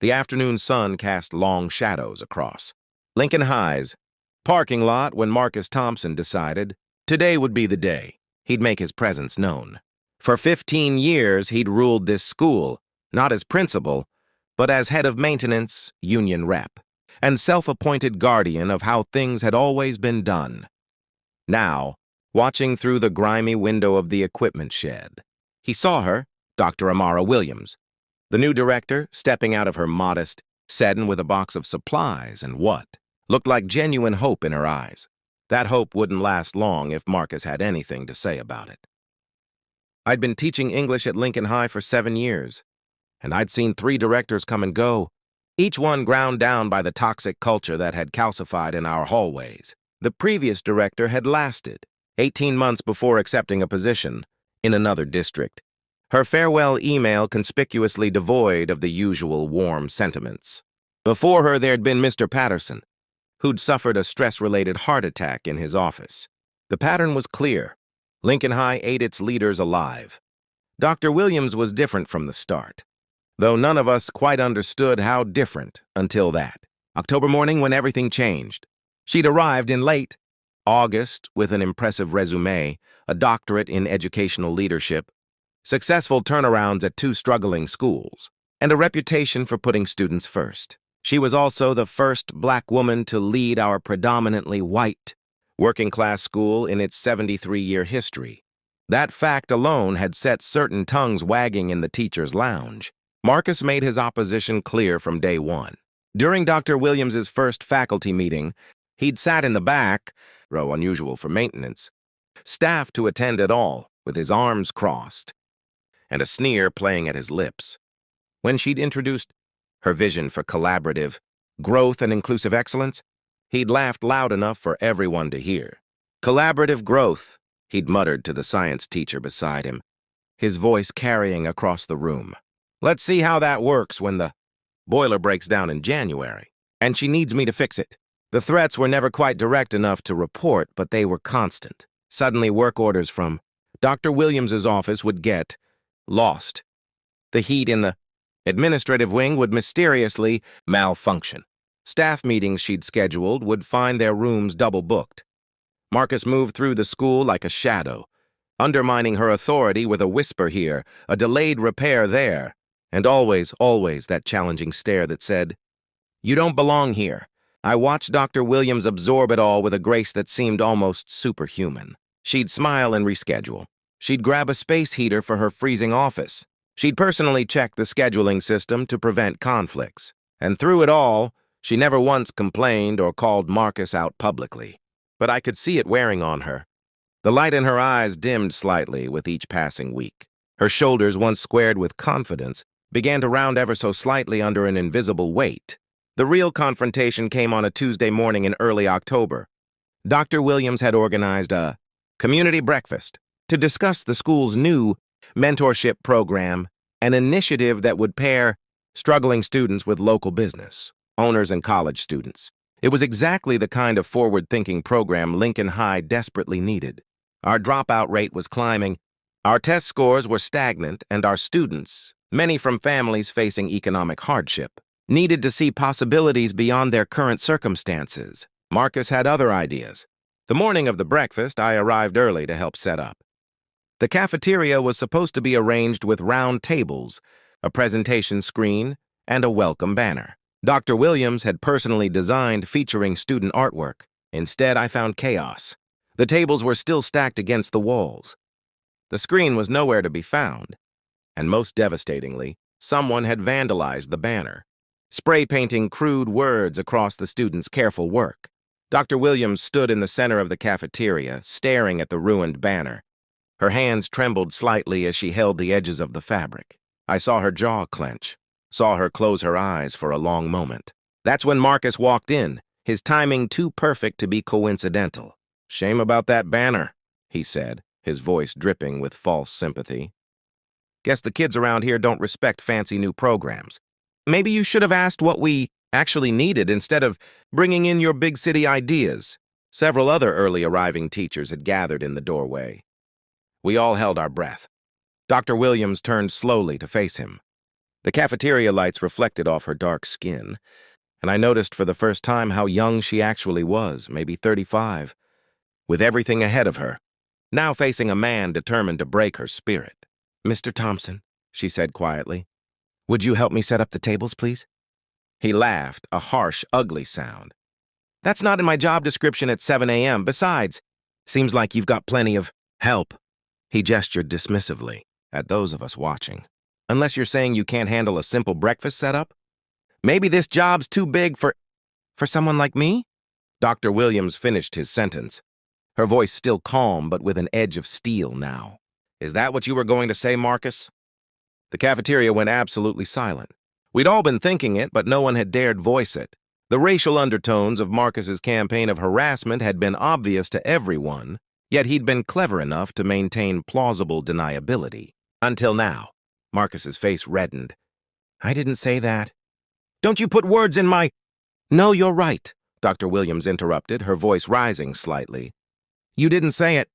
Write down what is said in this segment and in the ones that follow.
The afternoon sun cast long shadows across Lincoln High's parking lot when Marcus Thompson decided today would be the day he'd make his presence known. For 15 years, he'd ruled this school, not as principal, but as head of maintenance, union rep, and self-appointed guardian of how things had always been done. Now, watching through the grimy window of the equipment shed, he saw her, Dr. Amara Williams, the new director, stepping out of her modest sedan with a box of supplies and what looked like genuine hope in her eyes. That hope wouldn't last long if Marcus had anything to say about it. I'd been teaching English at Lincoln High for 7 years, and I'd seen 3 directors come and go, each one ground down by the toxic culture that had calcified in our hallways. The previous director had lasted 18 months before accepting a position in another district, her farewell email conspicuously devoid of the usual warm sentiments. Before her, there'd been Mr. Patterson, who'd suffered a stress-related heart attack in his office. The pattern was clear. Lincoln High ate its leaders alive. Dr. Williams was different from the start, though none of us quite understood how different until that October morning when everything changed. She'd arrived in late August with an impressive resume, a doctorate in educational leadership, successful turnarounds at 2 struggling schools, and a reputation for putting students first. She was also the first Black woman to lead our predominantly white working-class school in its 73-year history. That fact alone had set certain tongues wagging in the teacher's lounge. Marcus made his opposition clear from day one. During Dr. Williams's first faculty meeting, he'd sat in the back, row unusual for maintenance, staff to attend at all, with his arms crossed, and a sneer playing at his lips. When she'd introduced her vision for collaborative growth and inclusive excellence, he'd laughed loud enough for everyone to hear. Collaborative growth, he'd muttered to the science teacher beside him, his voice carrying across the room. Let's see how that works when the boiler breaks down in January, and she needs me to fix it. The threats were never quite direct enough to report, but they were constant. Suddenly, work orders from Dr. Williams's office would get lost. The heat in the administrative wing would mysteriously malfunction. Staff meetings she'd scheduled would find their rooms double-booked. Marcus moved through the school like a shadow, undermining her authority with a whisper here, a delayed repair there, and always that challenging stare that said, "You don't belong here." I watched Dr. Williams absorb it all with a grace that seemed almost superhuman. She'd smile and reschedule. She'd grab a space heater for her freezing office. She'd personally check the scheduling system to prevent conflicts. And through it all, she never once complained or called Marcus out publicly. But I could see it wearing on her. The light in her eyes dimmed slightly with each passing week. Her shoulders, once squared with confidence, began to round ever so slightly under an invisible weight. The real confrontation came on a Tuesday morning in early October. Dr. Williams had organized a community breakfast to discuss the school's new mentorship program, an initiative that would pair struggling students with local business owners and college students. It was exactly the kind of forward-thinking program Lincoln High desperately needed. Our dropout rate was climbing, our test scores were stagnant, and our students, many from families facing economic hardship, needed to see possibilities beyond their current circumstances. Marcus had other ideas. The morning of the breakfast, I arrived early to help set up. The cafeteria was supposed to be arranged with round tables, a presentation screen, and a welcome banner. Dr. Williams had personally designed featuring student artwork. Instead, I found chaos. The tables were still stacked against the walls. The screen was nowhere to be found. And most devastatingly, someone had vandalized the banner, spray painting crude words across the students' careful work. Dr. Williams stood in the center of the cafeteria, staring at the ruined banner. Her hands trembled slightly as she held the edges of the fabric. I saw her jaw clench, saw her close her eyes for a long moment. That's when Marcus walked in, his timing too perfect to be coincidental. "Shame about that banner," he said, his voice dripping with false sympathy. "Guess the kids around here don't respect fancy new programs. Maybe you should have asked what we actually needed instead of bringing in your big city ideas." Several other early arriving teachers had gathered in the doorway. We all held our breath. Dr. Williams turned slowly to face him. The cafeteria lights reflected off her dark skin, and I noticed for the first time how young she actually was, maybe 35, with everything ahead of her, now facing a man determined to break her spirit. "Mr. Thompson," she said quietly, "would you help me set up the tables, please?" He laughed, a harsh, ugly sound. "That's not in my job description at 7 a.m. Besides, seems like you've got plenty of help." He gestured dismissively at those of us watching. "Unless you're saying you can't handle a simple breakfast setup? Maybe this job's too big for someone like me?" Dr. Williams finished his sentence, her voice still calm but with an edge of steel now. "Is that what you were going to say, Marcus?" The cafeteria went absolutely silent. We'd all been thinking it, but no one had dared voice it. The racial undertones of Marcus's campaign of harassment had been obvious to everyone, yet he'd been clever enough to maintain plausible deniability. Until now. Marcus's face reddened. "I didn't say that." "Don't you put words in my—" "No, you're right," Dr. Williams interrupted, her voice rising slightly. "You didn't say it.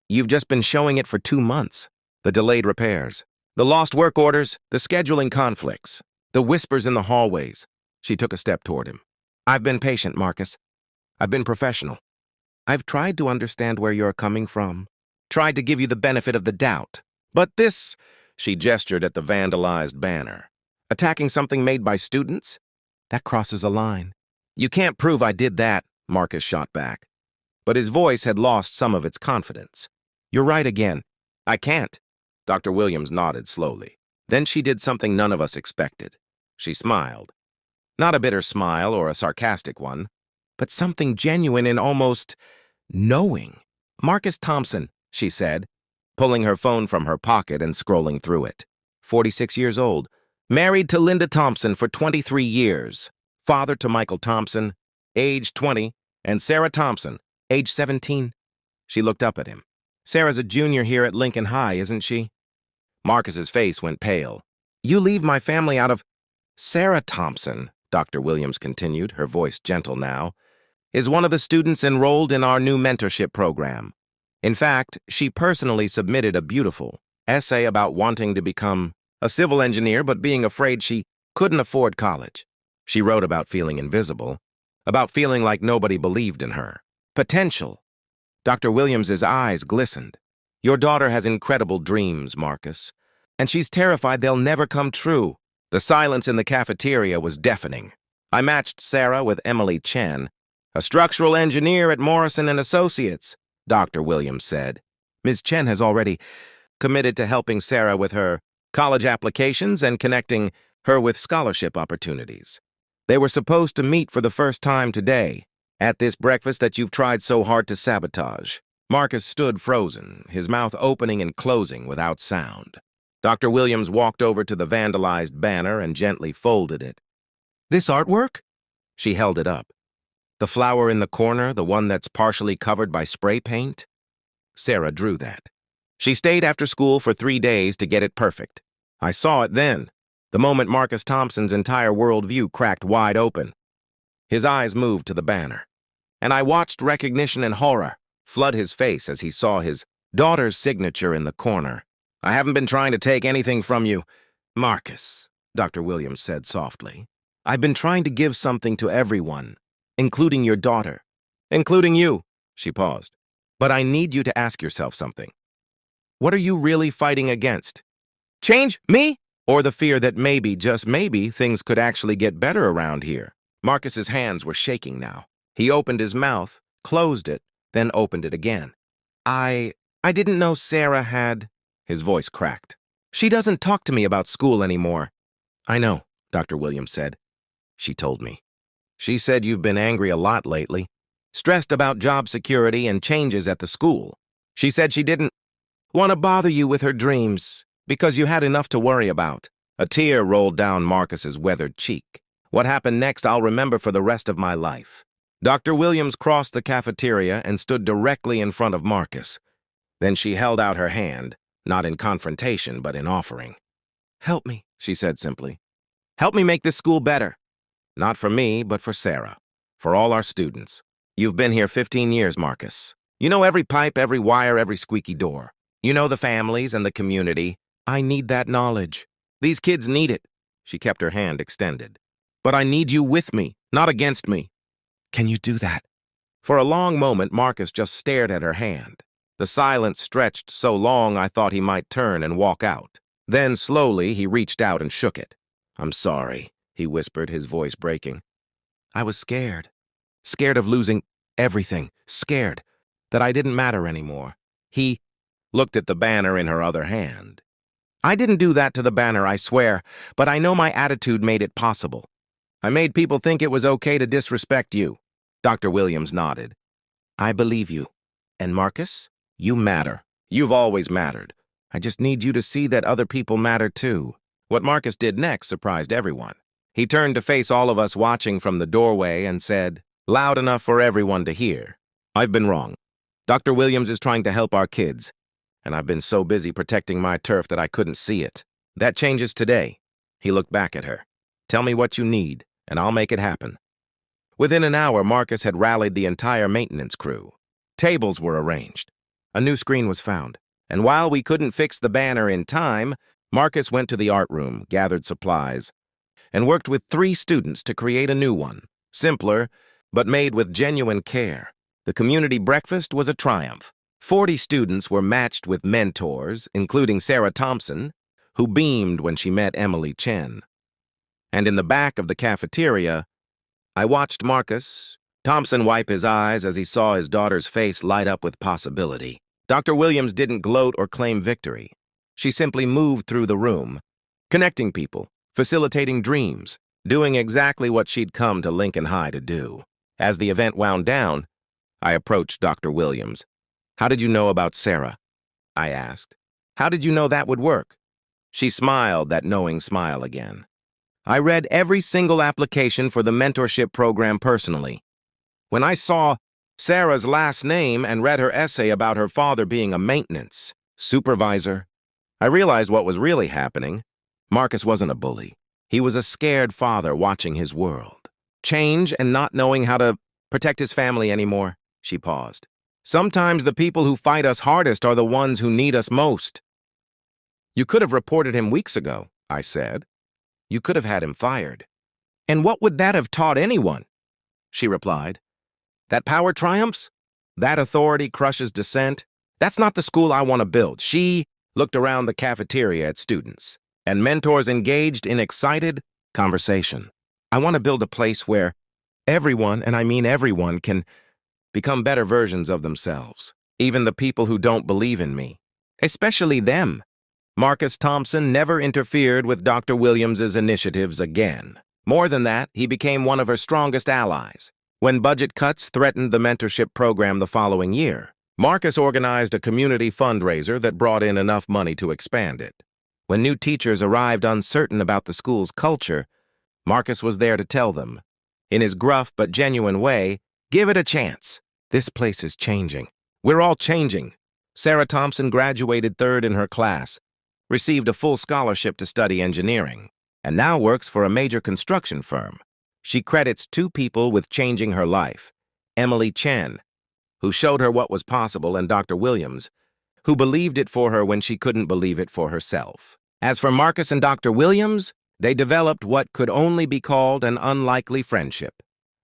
You've just been showing it for 2 months. The delayed repairs, the lost work orders, the scheduling conflicts, the whispers in the hallways." She took a step toward him. "I've been patient, Marcus. I've been professional. I've tried to understand where you're coming from, tried to give you the benefit of the doubt. But this," she gestured at the vandalized banner, "attacking something made by students? That crosses a line." "You can't prove I did that," Marcus shot back. But his voice had lost some of its confidence. "You're right again. I can't." Dr. Williams nodded slowly. Then she did something none of us expected. She smiled. Not a bitter smile or a sarcastic one, but something genuine and almost knowing. "Marcus Thompson," she said, pulling her phone from her pocket and scrolling through it. 46 years old, married to Linda Thompson for 23 years, father to Michael Thompson, age 20, and Sarah Thompson, age 17. She looked up at him. "Sarah's a junior here at Lincoln High, isn't she?" Marcus's face went pale. "You leave my family out of—" "Sarah Thompson," Dr. Williams continued, her voice gentle now, "is one of the students enrolled in our new mentorship program. In fact, she personally submitted a beautiful essay about wanting to become a civil engineer but being afraid she couldn't afford college. She wrote about feeling invisible, about feeling like nobody believed in her. Potential." Dr. Williams's eyes glistened. "Your daughter has incredible dreams, Marcus, and she's terrified they'll never come true." The silence in the cafeteria was deafening. I matched Sarah with Emily Chen, a structural engineer at Morrison & Associates, Dr. Williams said. "Ms. Chen has already committed to helping Sarah with her college applications and connecting her with scholarship opportunities. They were supposed to meet for the first time today, at this breakfast that you've tried so hard to sabotage." Marcus stood frozen, his mouth opening and closing without sound. Dr. Williams walked over to the vandalized banner and gently folded it. "This artwork?" She held it up. "The flower in the corner, the one that's partially covered by spray paint?" Sarah drew that. "She stayed after school for 3 days to get it perfect. I saw it then, the moment Marcus Thompson's entire worldview cracked wide open." His eyes moved to the banner, and I watched recognition and horror flood his face as he saw his daughter's signature in the corner. "I haven't been trying to take anything from you, Marcus," Dr. Williams said softly. "I've been trying to give something to everyone, including your daughter. Including you," she paused. "But I need you to ask yourself something. What are you really fighting against? Change? Me? Or the fear that maybe, just maybe, things could actually get better around here?" Marcus's hands were shaking now. He opened his mouth, closed it, then opened it again. I didn't know Sarah had—" His voice cracked. "She doesn't talk to me about school anymore." "I know," Dr. Williams said. "She told me. She said you've been angry a lot lately, stressed about job security and changes at the school. She said she didn't want to bother you with her dreams because you had enough to worry about." A tear rolled down Marcus's weathered cheek. "What happened next I'll remember for the rest of my life." Dr. Williams crossed the cafeteria and stood directly in front of Marcus. Then she held out her hand, not in confrontation, but in offering. "Help me," she said simply. "Help me make this school better. Not for me, but for Sarah. For all our students. You've been here 15 years, Marcus. You know every pipe, every wire, every squeaky door. You know the families and the community. I need that knowledge. These kids need it." She kept her hand extended. But I need you with me, not against me. Can you do that? For a long moment, Marcus just stared at her hand. The silence stretched so long I thought he might turn and walk out. Then, slowly, he reached out and shook it. I'm sorry, he whispered, his voice breaking. I was scared. Scared of losing everything. Scared that I didn't matter anymore. He looked at the banner in her other hand. I didn't do that to the banner, I swear, but I know my attitude made it possible. I made people think it was okay to disrespect you. Dr. Williams nodded. I believe you. And Marcus, you matter. You've always mattered. I just need you to see that other people matter too. What Marcus did next surprised everyone. He turned to face all of us watching from the doorway and said, loud enough for everyone to hear, I've been wrong. Dr. Williams is trying to help our kids, and I've been so busy protecting my turf that I couldn't see it. That changes today. He looked back at her. Tell me what you need, and I'll make it happen. Within an hour, Marcus had rallied the entire maintenance crew. Tables were arranged. A new screen was found. And while we couldn't fix the banner in time, Marcus went to the art room, gathered supplies, and worked with 3 students to create a new one. Simpler, but made with genuine care. The community breakfast was a triumph. 40 students were matched with mentors, including Sarah Thompson, who beamed when she met Emily Chen. And in the back of the cafeteria, I watched Marcus Thompson wipe his eyes as he saw his daughter's face light up with possibility. Dr. Williams didn't gloat or claim victory. She simply moved through the room, connecting people, facilitating dreams, doing exactly what she'd come to Lincoln High to do. As the event wound down, I approached Dr. Williams. How did you know about Sarah? I asked. How did you know that would work? She smiled that knowing smile again. I read every single application for the mentorship program personally. When I saw Sarah's last name and read her essay about her father being a maintenance supervisor, I realized what was really happening. Marcus wasn't a bully. He was a scared father watching his world change and not knowing how to protect his family anymore. She paused. Sometimes the people who fight us hardest are the ones who need us most. You could have reported him weeks ago, I said. You could have had him fired. And what would that have taught anyone? She replied. That power triumphs? That authority crushes dissent? That's not the school I want to build. She looked around the cafeteria at students, and mentors engaged in excited conversation. I want to build a place where everyone, and I mean everyone, can become better versions of themselves. Even the people who don't believe in me. Especially them. Marcus Thompson never interfered with Dr. Williams's initiatives again. More than that, he became one of her strongest allies. When budget cuts threatened the mentorship program the following year, Marcus organized a community fundraiser that brought in enough money to expand it. When new teachers arrived uncertain about the school's culture, Marcus was there to tell them, in his gruff but genuine way, give it a chance. This place is changing. We're all changing. Sarah Thompson graduated 3rd in her class, received a full scholarship to study engineering, and now works for a major construction firm. She credits 2 people with changing her life, Emily Chen, who showed her what was possible, and Dr. Williams, who believed it for her when she couldn't believe it for herself. As for Marcus and Dr. Williams, they developed what could only be called an unlikely friendship.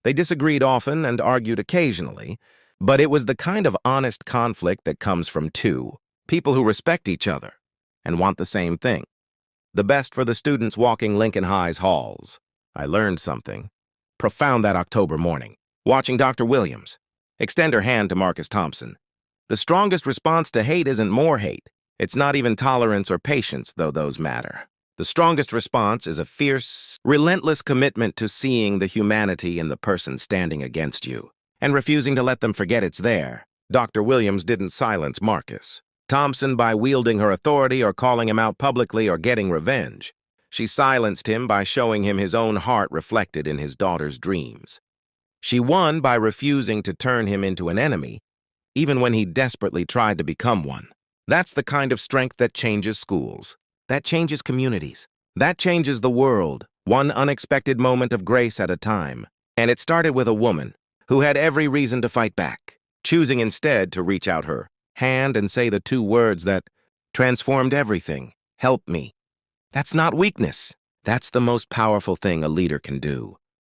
They disagreed often and argued occasionally, but it was the kind of honest conflict that comes from 2 people who respect each other and want the same thing. The best for the students walking Lincoln High's halls. I learned something profound that October morning, watching Dr. Williams extend her hand to Marcus Thompson. The strongest response to hate isn't more hate. It's not even tolerance or patience, though those matter. The strongest response is a fierce, relentless commitment to seeing the humanity in the person standing against you and refusing to let them forget it's there. Dr. Williams didn't silence Marcus Thompson by wielding her authority or calling him out publicly or getting revenge. She silenced him by showing him his own heart reflected in his daughter's dreams. She won by refusing to turn him into an enemy, even when he desperately tried to become one. That's the kind of strength that changes schools. That changes communities. That changes the world, one unexpected moment of grace at a time. And it started with a woman who had every reason to fight back, choosing instead to reach out her hand and say the 2 words that transformed everything. Help me. That's not weakness. That's the most powerful thing a leader can do.